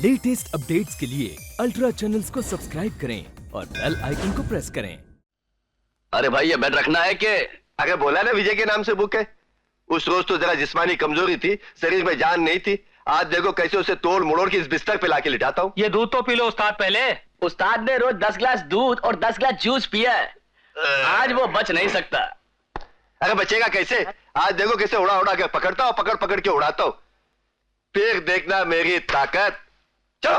Latest updates के लिए ultra channels को सब्सक्राइब करें और बेल आइकन को प्रेस करें। अरे भाई ये बेड रखना है कि अगर बोला ना विजय के नाम से बुक है। उस रोज तो जरा जिस्मानी कमजोरी थी, शरीर में जान नहीं थी। आज देखो कैसे उसे तोड़ मड़ोड़ के इस बिस्तर पे लाके लिटाता हूँ। ये दूध तो पी लो उस्ताद पहले। उस्ताद ने रोज 10 गिलास दूध और 10 गिलास जूस पिया है। आज वो बच नहीं सकता। अरे बचेगा कैसे? आज देखो कैसे उड़ा उड़ा के पकड़ता हूँ, पकड़ पकड़ के उड़ाता हूँ। फिर देखना मेरी ताकत। चलो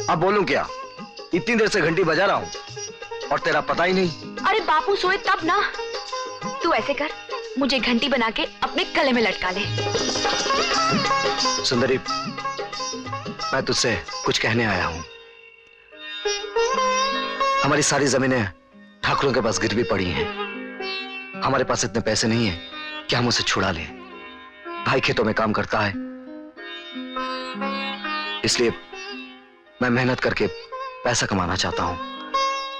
अब बोलूं क्या? इतनी देर से घंटी बजा रहा हूं और तेरा पता ही नहीं। अरे बापू सोए तब ना। तू ऐसे कर, मुझे घंटी बना के अपने गले में लटका ले। सुंदरी, मैं तुझसे कुछ कहने आया हूं। हमारी सारी जमीनें ठाकुरों के पास गिरवी पड़ी हैं। हमारे पास इतने पैसे नहीं है कि हम उसे छुड़ा लें। भाई खेतों में काम करता है, इसलिए मैं मेहनत करके पैसा कमाना चाहता हूं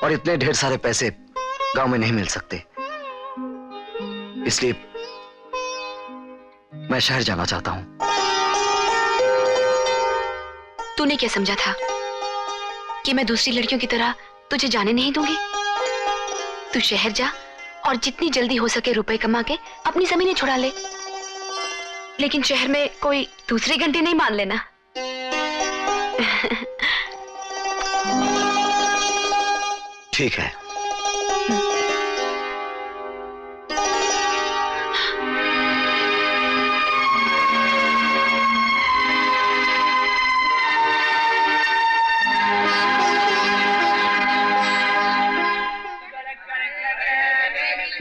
और इतने ढेर सारे पैसे गांव में नहीं मिल सकते। इसलिए मैं शहर जाना चाहता हूं। तूने क्या समझा था कि मैं दूसरी लड़कियों की तरह तुझे जाने नहीं दूंगी? तू शहर जा और जितनी जल्दी हो सके रुपए कमा के अपनी जमीनें छुड़ा ले, लेकिन शहर में कोई दूसरी घंटी नहीं मान लेना। ठीक है।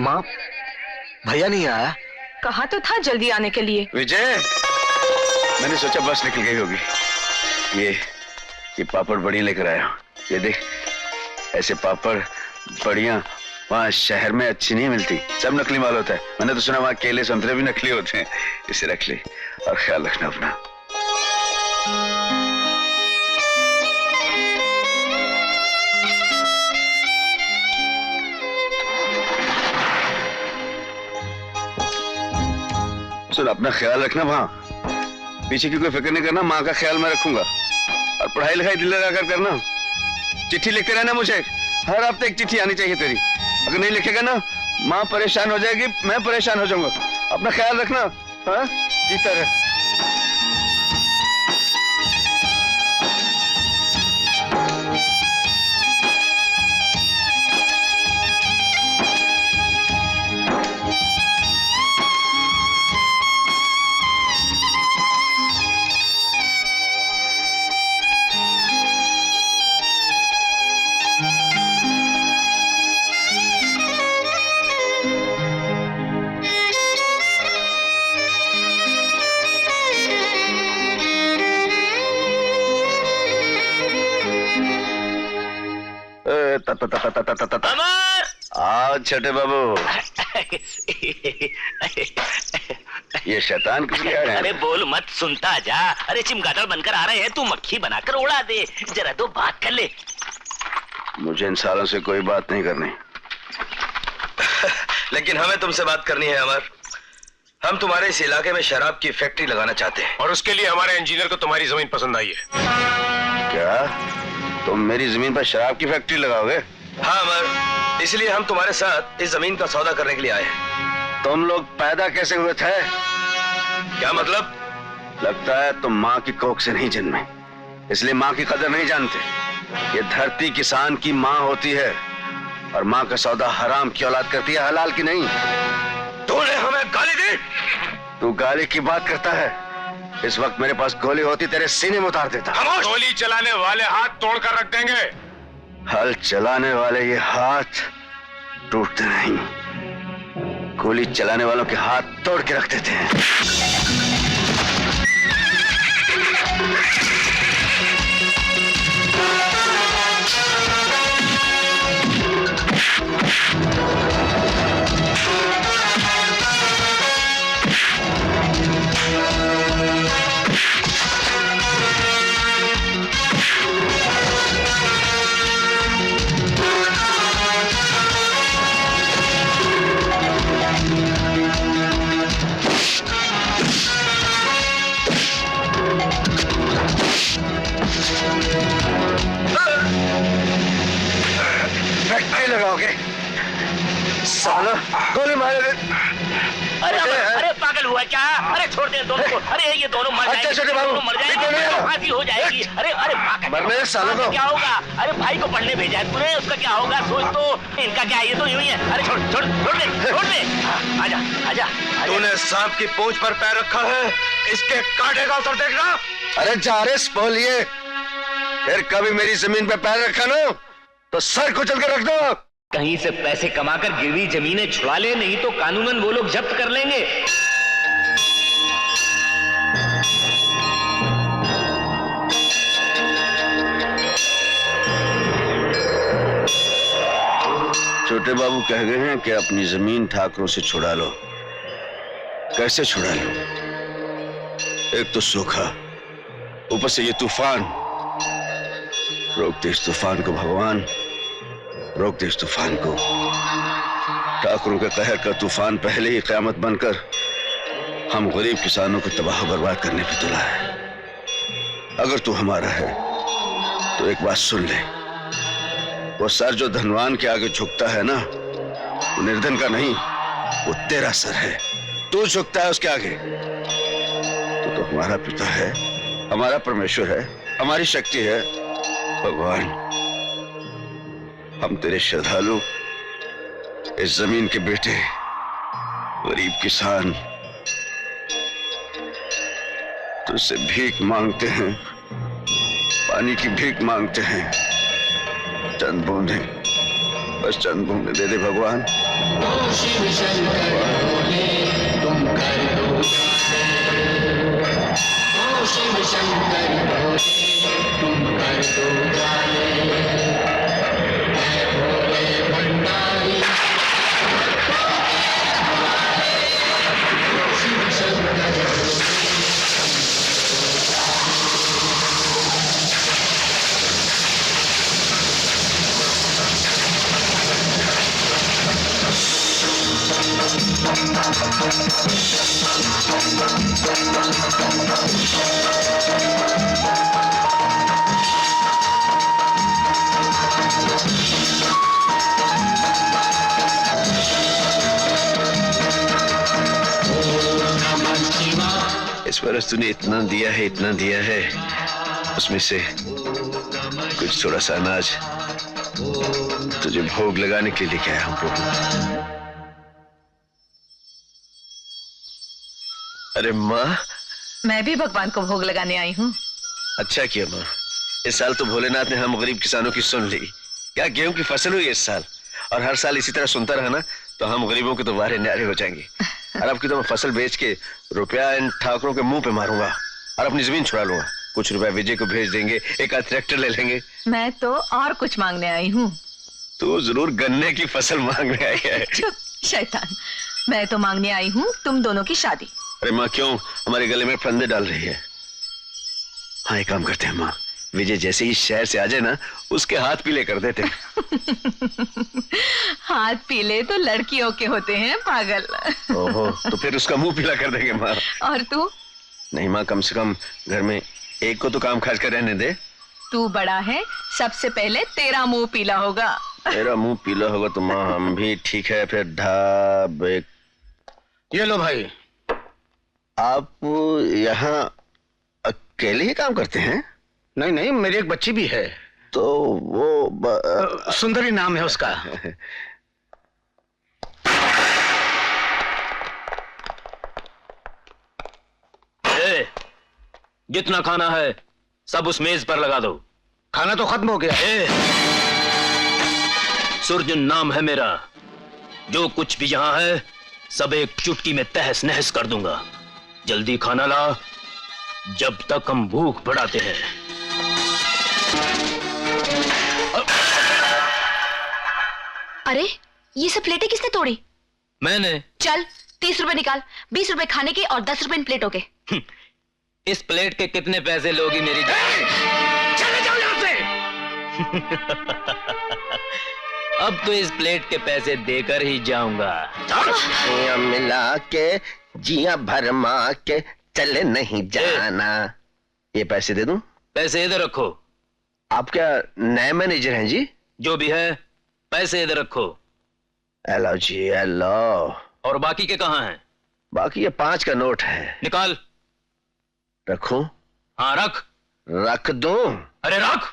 माँ, भैया नहीं आया? कहा तो था जल्दी आने के लिए। विजय, मैंने सोचा बस निकल गई होगी। ये पापड़ बड़ी लेकर आया हूं। ये देख, ऐसे पापड़ बढ़िया वहाँ शहर में अच्छी नहीं मिलती, सब नकली माल होता है। मैंने तो सुना वहाँ केले संतरे भी नकली होते हैं। इसे रख ले और ख्याल रखना अपना। सुन, अपना ख्याल रखना। वहाँ पीछे की कोई फिक्र नहीं करना। माँ का ख्याल मैं रखूंगा और पढ़ाई लिखाई दिल लगाकर करना। चिट्ठी लिखते रहना मुझे, हर हफ्ते एक चिट्ठी आनी चाहिए तेरी। अगर नहीं लिखेगा ना, माँ परेशान हो जाएगी, मैं परेशान हो जाऊंगा। अपना ख्याल रखना। हाँ, जीता रहे। आओ छोटे बाबू। ये शैतान किस लिए आ रहे हैं? अरे बोल मत, सुनता जा। अरे चिमगादड़ बनकर आ रहे हैं, तू मक्खी बनाकर उड़ा दे। जरा दो बात कर ले। मुझे इन सालों से कोई बात नहीं करनी। लेकिन हमें तुमसे बात करनी है अमर। हम तुम्हारे इस इलाके में शराब की फैक्ट्री लगाना चाहते हैं और उसके लिए हमारे इंजीनियर को तुम्हारी जमीन पसंद आई है। क्या तुम मेरी जमीन पर शराब की फैक्ट्री लगाओगे? हाँ अमर, इसलिए हम तुम्हारे साथ इस जमीन का सौदा करने के लिए आए हैं। तुम लोग पैदा कैसे हुए थे? क्या मतलब? लगता है तुम माँ की कोख से नहीं जन्मे, इसलिए माँ की कदर नहीं जानते। ये धरती किसान की माँ होती है और माँ का सौदा हराम की औलाद करती है, हलाल की नहीं। तूने हमें गाली दी? तू गाली की बात करता है? इस वक्त मेरे पास गोली होती तेरे सीने में उतार देता। गोली चलाने वाले हाथ तोड़कर रख देंगे। हल चलाने वाले ये हाथ टूटते नहीं, गोली चलाने वालों के हाथ तोड़ के रख देते हैं। लगाओगे साला, गोली मारोगे। अरे पागल हुआ क्या? अरे छोड़ दे दोनों को। अरे ये दोनों मर जाएंगे, छोटे बाबू, दोनों मर जाएंगे, फांसी हो जाएगी। अरे पागल, मरने सालों को क्या होगा? अरे भाई को पढ़ने भेजा है तूने, उसका क्या होगा सोच तो। इनका क्या, ये तो यूं ही है। अरे छोड़ छोड़ छोड़ दे। आजा आजा। तूने सांप की पूंछ पर पैर रखा है, इसके कांटे का असर देखना। अरे जा रे स्पोलिए, फिर कभी मेरी जमीन पे पैर रखा ना तो सर कुचल के रख दो। कहीं से पैसे कमाकर गिरवी जमीनें छुड़ा ले, नहीं तो कानूनन वो लोग जब्त कर लेंगे। छोटे बाबू कह गए हैं कि अपनी जमीन ठाकरों से छुड़ा लो। कैसे छुड़ा लो? एक तो सूखा, ऊपर से ये तूफान। रोक दे इस तूफान को भगवान, रोक दे इस तूफान को। ठाकुरों के कहर का तूफान पहले ही क़यामत बनकर हम गरीब किसानों को तबाह बर्बाद करने पे तुला है। अगर तू हमारा है तो एक बात सुन ले, वो सर जो धनवान के आगे झुकता है ना, वो निर्धन का नहीं, वो तेरा सर है। तू झुकता है उसके आगे। तो हमारा पिता है, हमारा परमेश्वर है, हमारी शक्ति है। भगवान, हम तेरे श्रद्धालु, इस जमीन के बेटे, गरीब किसान, तुझसे भीख मांगते हैं, पानी की भीख मांगते हैं। चंद बूंदे, बस चंद बूंदे दे दे भगवान। शिव शंकर भोले तुम कर दो, शिव शंकर भोले तुम कर दो जाने, भोले भंडारी शिव शंकर इस वर्ष तूने इतना दिया है, इतना दिया है, उसमें से कुछ थोड़ा सा अनाज तुझे भोग लगाने के लिए क्या है प्रभु। अरे माँ, मैं भी भगवान को भोग लगाने आई हूँ। अच्छा किया माँ, इस साल तो भोलेनाथ ने हम गरीब किसानों की सुन ली। क्या गेहूं की फसल हुई इस साल, और हर साल इसी तरह सुनता रहा ना तो हम गरीबों के तो वारे न्यारे हो जाएंगे। और अब की तो मैं फसल बेच के रुपया इन ठाकुरों के मुंह पे मारूंगा और अपनी जमीन छुड़ा लूंगा। कुछ रुपया विजय को भेज देंगे, एक आध ट्रैक्टर ले लेंगे। मैं तो और कुछ मांगने आई हूँ। तू जरूर गन्ने की फसल मांगने आई है। चुप शैतान, मैं तो मांगने आई हूँ तुम दोनों की शादी। अरे माँ, क्यों हमारे गले में फंदे डाल रही है? हाँ, एक काम करते हैं माँ, विजय जैसे ही शहर से आ जाए ना, उसके हाथ पीले कर देते हैं। हाथ पीले तो लड़कियों के होते हैं पागल। ओहो, तो फिर उसका मुंह पीला कर देंगे माँ। और तू? नहीं माँ, कम से कम घर में एक को तो काम काज कर रहने दे। तू बड़ा है, सबसे पहले तेरा मुंह पीला होगा। तेरा मुंह पीला होगा तो माँ हम भी ठीक है। फिर ढाबे। ये लो भाई। आप यहाँ अकेले ही काम करते हैं? नहीं नहीं, मेरी एक बच्ची भी है। तो वो सुंदरी नाम है उसका। जितना खाना है सब उस मेज पर लगा दो। खाना तो खत्म हो गया। सूर्य नाम है मेरा, जो कुछ भी यहां है सब एक चुटकी में तहस नहस कर दूंगा। जल्दी खाना ला, जब तक हम भूख बढ़ाते हैं। अरे ये सब प्लेटें किसने तोड़ी? मैंने। चल 30 रुपए निकाल, 20 रुपए खाने के और 10 रुपए इन प्लेटों के। इस प्लेट के कितने पैसे लोगी मेरी जान? चले जाओ यहाँ से। अब तो इस प्लेट के पैसे देकर ही जाऊंगा। जिया मिला के जिया भरमा के चले नहीं जाना। ये पैसे दे दूं? पैसे इधर रखो। आप क्या नए मैनेजर हैं जी? जो भी है पैसे इधर रखो। हेलो जी हेलो। और बाकी के कहाँ हैं? बाकी ये 5 का नोट है। निकाल। रखूं? हाँ रख। रख दूं? अरे रख।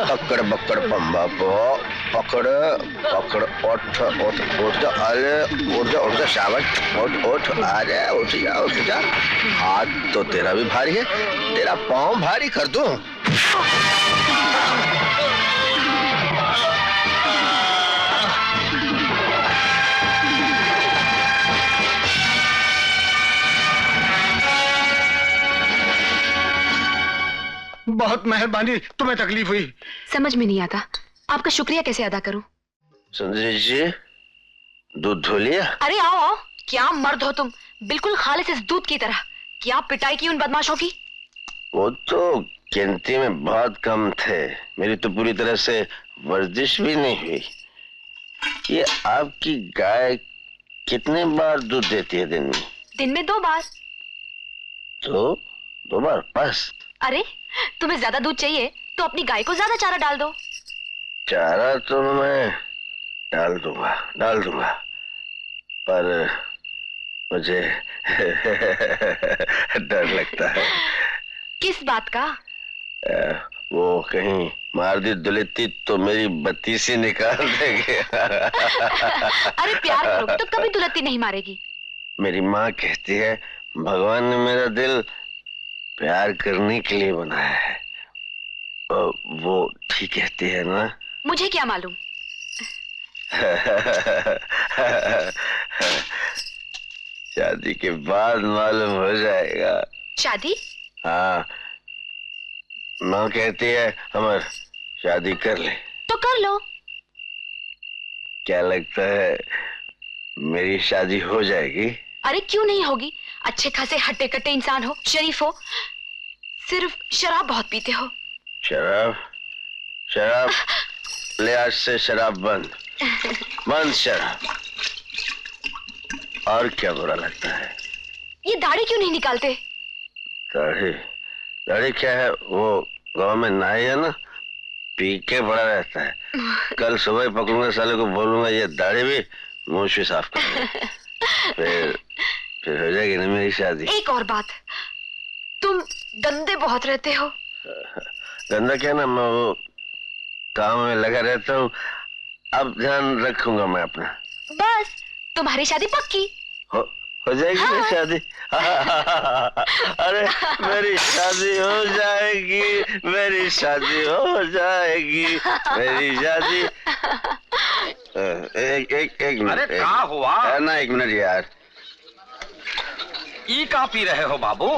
पकड़ बकड़ पंबा पो पकड़ पकड़ उठ उठ उठ जा। अरे उठ जा शाबाश। उठ उठ आ जा उठ जा। हाथ तो तेरा भी भारी है, तेरा पाँव भारी कर दूं? बहुत मेहरबानी, तुम्हें तकलीफ हुई। समझ में नहीं आता आपका शुक्रिया कैसे अदा करूं। सुंदरी जी दूध धो लिया? अरे आओ आओ, क्या मर्द हो तुम, बिल्कुल खालिस इस दूध की तरह। क्या पिटाई की उन बदमाशों की? वो तो गिनती में बहुत कम थे, मेरी तो पूरी तरह से वर्जिश भी नहीं हुई। ये आपकी गाय कितने बार दूध देती है दिन में? दिन में 2 बार। तो 2 बार बस? अरे तुम्हें ज्यादा दूध चाहिए तो अपनी गाय को ज्यादा चारा डाल दो। चारा तो मैं डाल दूंगा पर मुझे डर लगता है। किस बात का? वो कहीं मार दी दुलेती तो मेरी बत्तीसी निकाल देंगे। अरे प्यार करोगे तो कभी दुलत्ती नहीं मारेगी। मेरी माँ कहती है भगवान ने मेरा दिल प्यार करने के लिए बनाया है। वो ठीक कहती है ना? मुझे क्या मालूम। शादी के बाद मालूम हो जाएगा। शादी? हाँ, माँ कहती है अमर शादी कर ले। तो कर लो। क्या लगता है मेरी शादी हो जाएगी? अरे क्यों नहीं होगी, अच्छे खासे हट्टे कट्टे इंसान हो, शरीफ हो, सिर्फ शराब बहुत पीते हो। शराब ले, आज से शराब बंद शराब। और क्या बुरा लगता है? ये दाढ़ी क्यों नहीं निकालते? दाढ़ी क्या है, वो गांव में नाई है ना, पी के बड़ा रहता है। कल सुबह ही पकड़ूंगा साले को, बोलूंगा ये दाढ़ी भी मुंह से साफ कर। फिर हो जाएगी ना मेरी शादी। एक और बात, तुम गंदे बहुत रहते हो। गंदा क्या ना, मैं वो काम में लगा रहता हूँ। अब ध्यान रखूंगा मैं अपना। बस तुम्हारी शादी पक्की हो जाएगी। हाँ। मेरी शादी। अरे मेरी शादी हो जाएगी, मेरी शादी हो जाएगी, मेरी शादी। एक मिनट। अरे क्या हुआ? ना 1 मिनट यार। ई का पी रहे हो बाबू?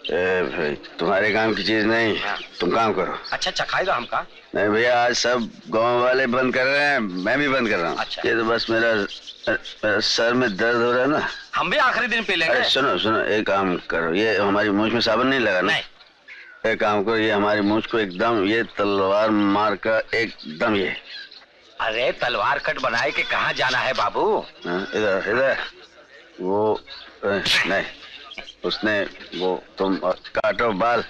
भाई तुम्हारे काम की चीज नहीं, तुम काम करो। अच्छा चखाएगा हमका? नहीं भैया, आज सब गांव वाले बंद कर रहे हैं, मैं भी बंद कर रहा हूँ। अच्छा। ये तो बस मेरा सर में दर्द हो रहा है ना। हम भी आखिरी दिन पी लेंगे। अरे सुनो सुनो, एक काम करो, ये हमारी मूंछ में साबुन नहीं लगा ना? नहीं। एक काम करो, ये हमारी मूंछ को एकदम ये तलवार मार का एकदम ये। अरे तलवार कट बनाए के कहाँ जाना है बाबू? इधर इधर वो नहीं, उसने वो तुम काटो बाल।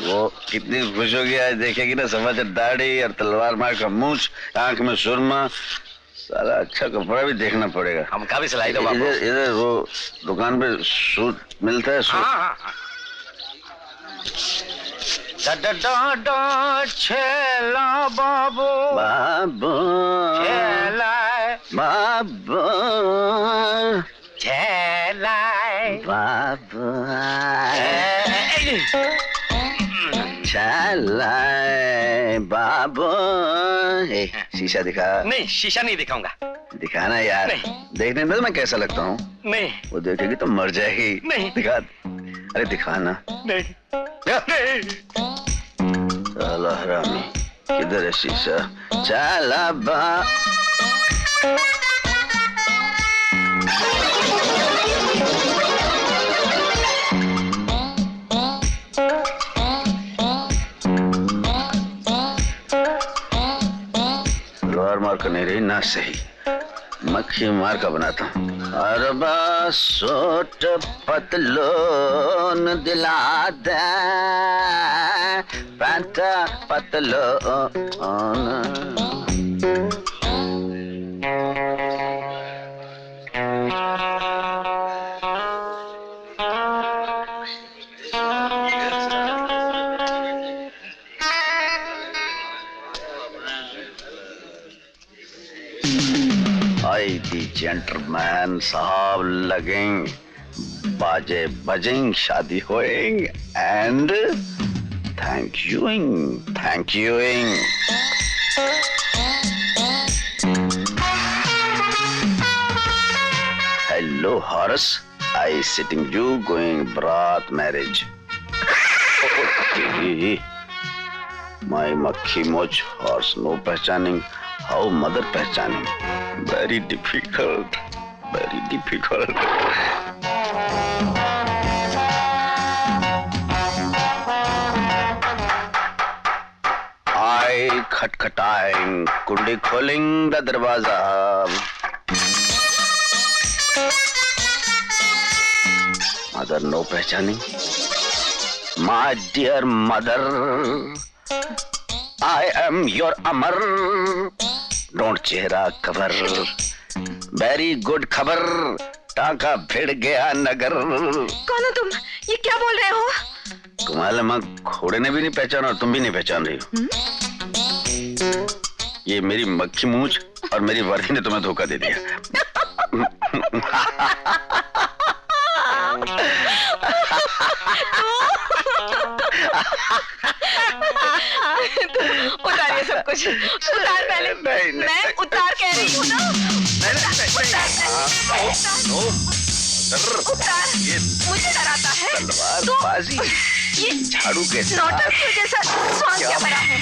वो कितनी खुश होगी आज देखेगी ना, समाचार दाढ़ी और तलवार मार का मूंछ, आंख में सुरमा। साला अच्छा कपड़ा भी देखना पड़ेगा। हमका भी सिलाई दो बाबू। इधर इधर वो दुकान पे सूट मिलता है, सूट। छेला बाबू बाबू छेला बाबू छेला बाबू चलाए बाबू। शीशा दिखा। नहीं शीशा नहीं दिखाऊंगा। दिखाना यार, नहीं। देखने में तो मैं कैसा लगता हूँ? नहीं वो देखेगी तो मर जाएगी। नहीं। दिखा। अरे दिखाना। नहीं चला हरामी, किधर है शीशा? चला बा। तलवार मार का नहीं रही ना, सही मक्खी मार का बनाता हूँ। अरबा सोट पतलोन दिला दे, पैंट पतलोन। आई दी जेंटलमैन साहब लगेंगे, बाजे बजेंगे, शादी होएंगे and thank you. Hello horse, I sitting you going ब्रात मैरिज। माय मक्खी मोच हॉर्स नो पहचानिंग, हाउ मदर पहचानिंग, very difficult. आई खटखटाएं, कुंडी खोलेंगे दरवाजा। मदर नो पहचानिंग, my dear mother, I am your Amar, don't चेहरा कवर, वेरी गुड खबर, टाका भिड़ गया नगर। कौन हो तुम? ये क्या बोल रहे हो? तुम्हारे माँ घोड़े ने भी नहीं पहचाना और तुम भी नहीं पहचान रही हो। ये मेरी मक्खी मूंछ और मेरी वर्दी ने तुम्हें धोखा दे दिया। उतारिए सब कुछ। उतार पहले। नहीं, नहीं। मैं उतार कह रही हूँ ना। उतार। ये मुझे डराता है। तलवारबाजी, ये झाड़ू के साथ। नौटंकी जैसा स्वांग क्या बना है?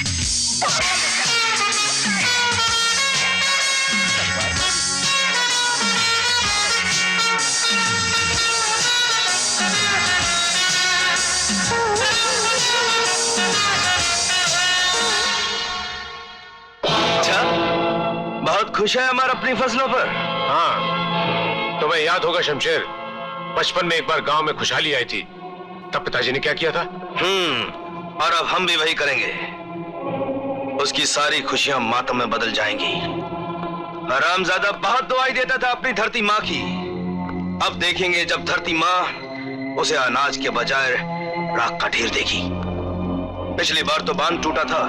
बहुत खुश है हमारा अपनी फसलों पर। हाँ, तुम्हें याद होगा शमशेर, बचपन में एक बार गांव में खुशहाली आई थी, तब पिताजी ने क्या किया था? और अब हम भी वही करेंगे। उसकी सारी खुशियां मातम में बदल जाएंगी। हरामजादा बहुत दुआई देता था अपनी धरती माँ की। अब देखेंगे जब धरती माँ उसे अनाज के बजाय राख का ढेर देगी। पिछली बार तो बांध टूटा था,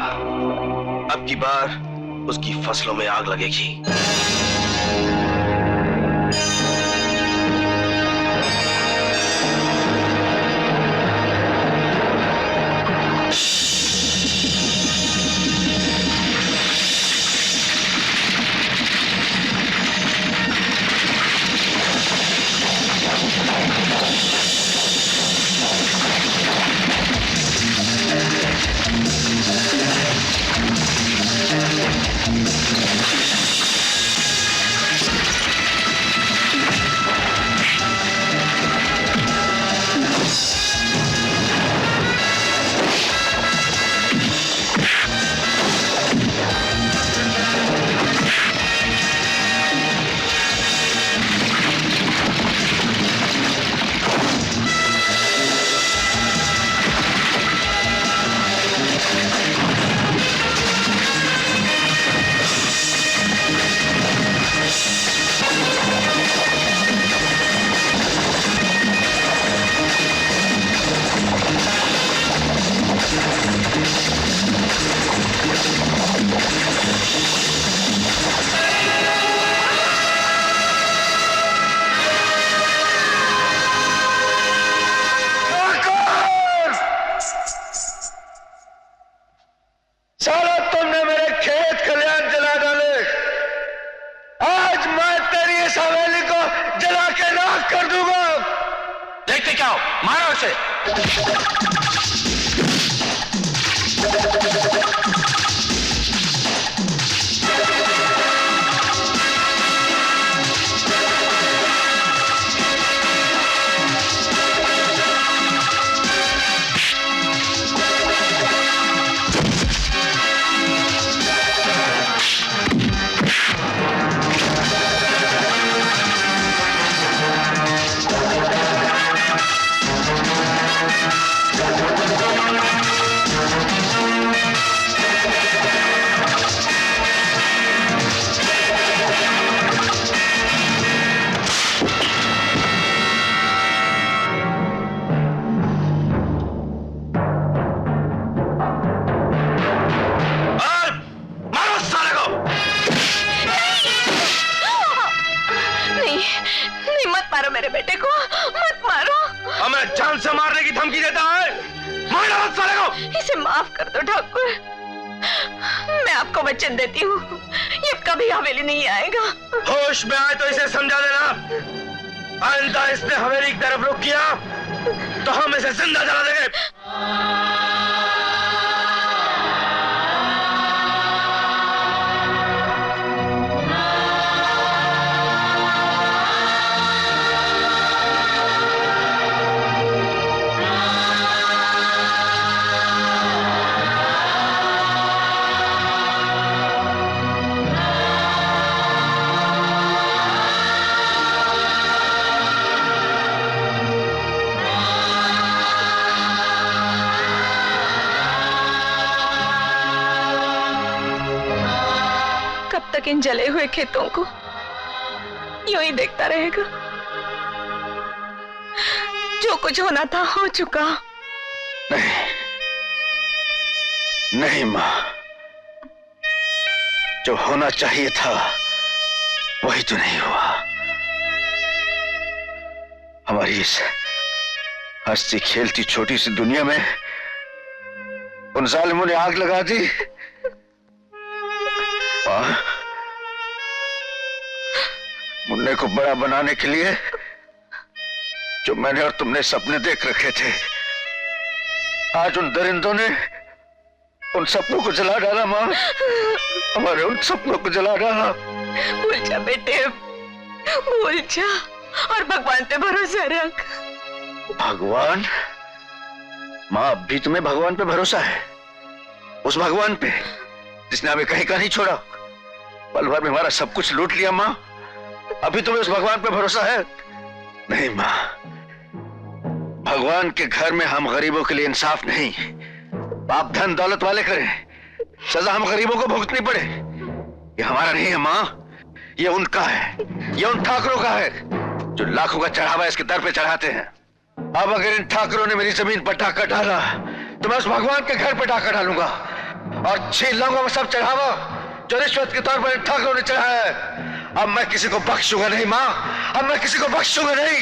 अब की बार उसकी फसलों में आग लगेगी। बर्बाद कर दूंगा। देखते क्या हो, मारो उसे। मेरे बेटे को मत मारो। हमें जान से मारने की धमकी देता है, मार डालो साले को। इसे माफ कर दो ठाकुर, मैं आपको वचन देती हूँ ये कभी हवेली नहीं आएगा। होश में आए तो इसे समझा देना, आइंदा इसने हवेली की तरफ रुख किया तो हम इसे जिंदा जला देंगे। कब तक इन जले हुए खेतों को यूं ही देखता रहेगा? जो कुछ होना था हो चुका। नहीं, नहीं मां, जो होना चाहिए था वही तो नहीं हुआ। हमारी इस हंसती खेलती छोटी सी दुनिया में उन जालिमों ने आग लगा दी। मुन्ने को बड़ा बनाने के लिए जो मैंने और तुमने सपने देख रखे थे, आज उन दरिंदों ने उन सपनों को जला डाला। मां, हमारे उन सपनों को जला डाला। भूल जा बेटे, भूल जा और भगवान पे भरोसा रख। भगवान? मां, अब भी तुम्हें भगवान पे भरोसा है? उस भगवान पे जिसने हमें कहीं का नहीं छोड़ा, पल भर में हमारा सब कुछ लूट लिया। मां, अभी तुम्हें उस भगवान पे भरोसा है? नहीं मां, भगवान के घर में हम गरीबों के लिए इंसाफ नहीं, पाप धन दौलत वाले करें, सजा हम गरीबों को भुगतनी पड़े। ये हमारा नहीं है मां, ये उनका है, ये उन ठाकरों का है जो लाखों का चढ़ावा इसके दर पे चढ़ाते हैं। अब अगर इन ठाकरों ने मेरी जमीन पर डाका डाला तो मैं उस भगवान के घर पे डाका डालूंगा और छीन लूंगा वो सब चढ़ावा जो रिश्वत के तौर पर इन ठाकरों ने चढ़ाया है। अब मैं किसी को बख्शूंगा नहीं मां, अब मैं किसी को बख्शूंगा नहीं।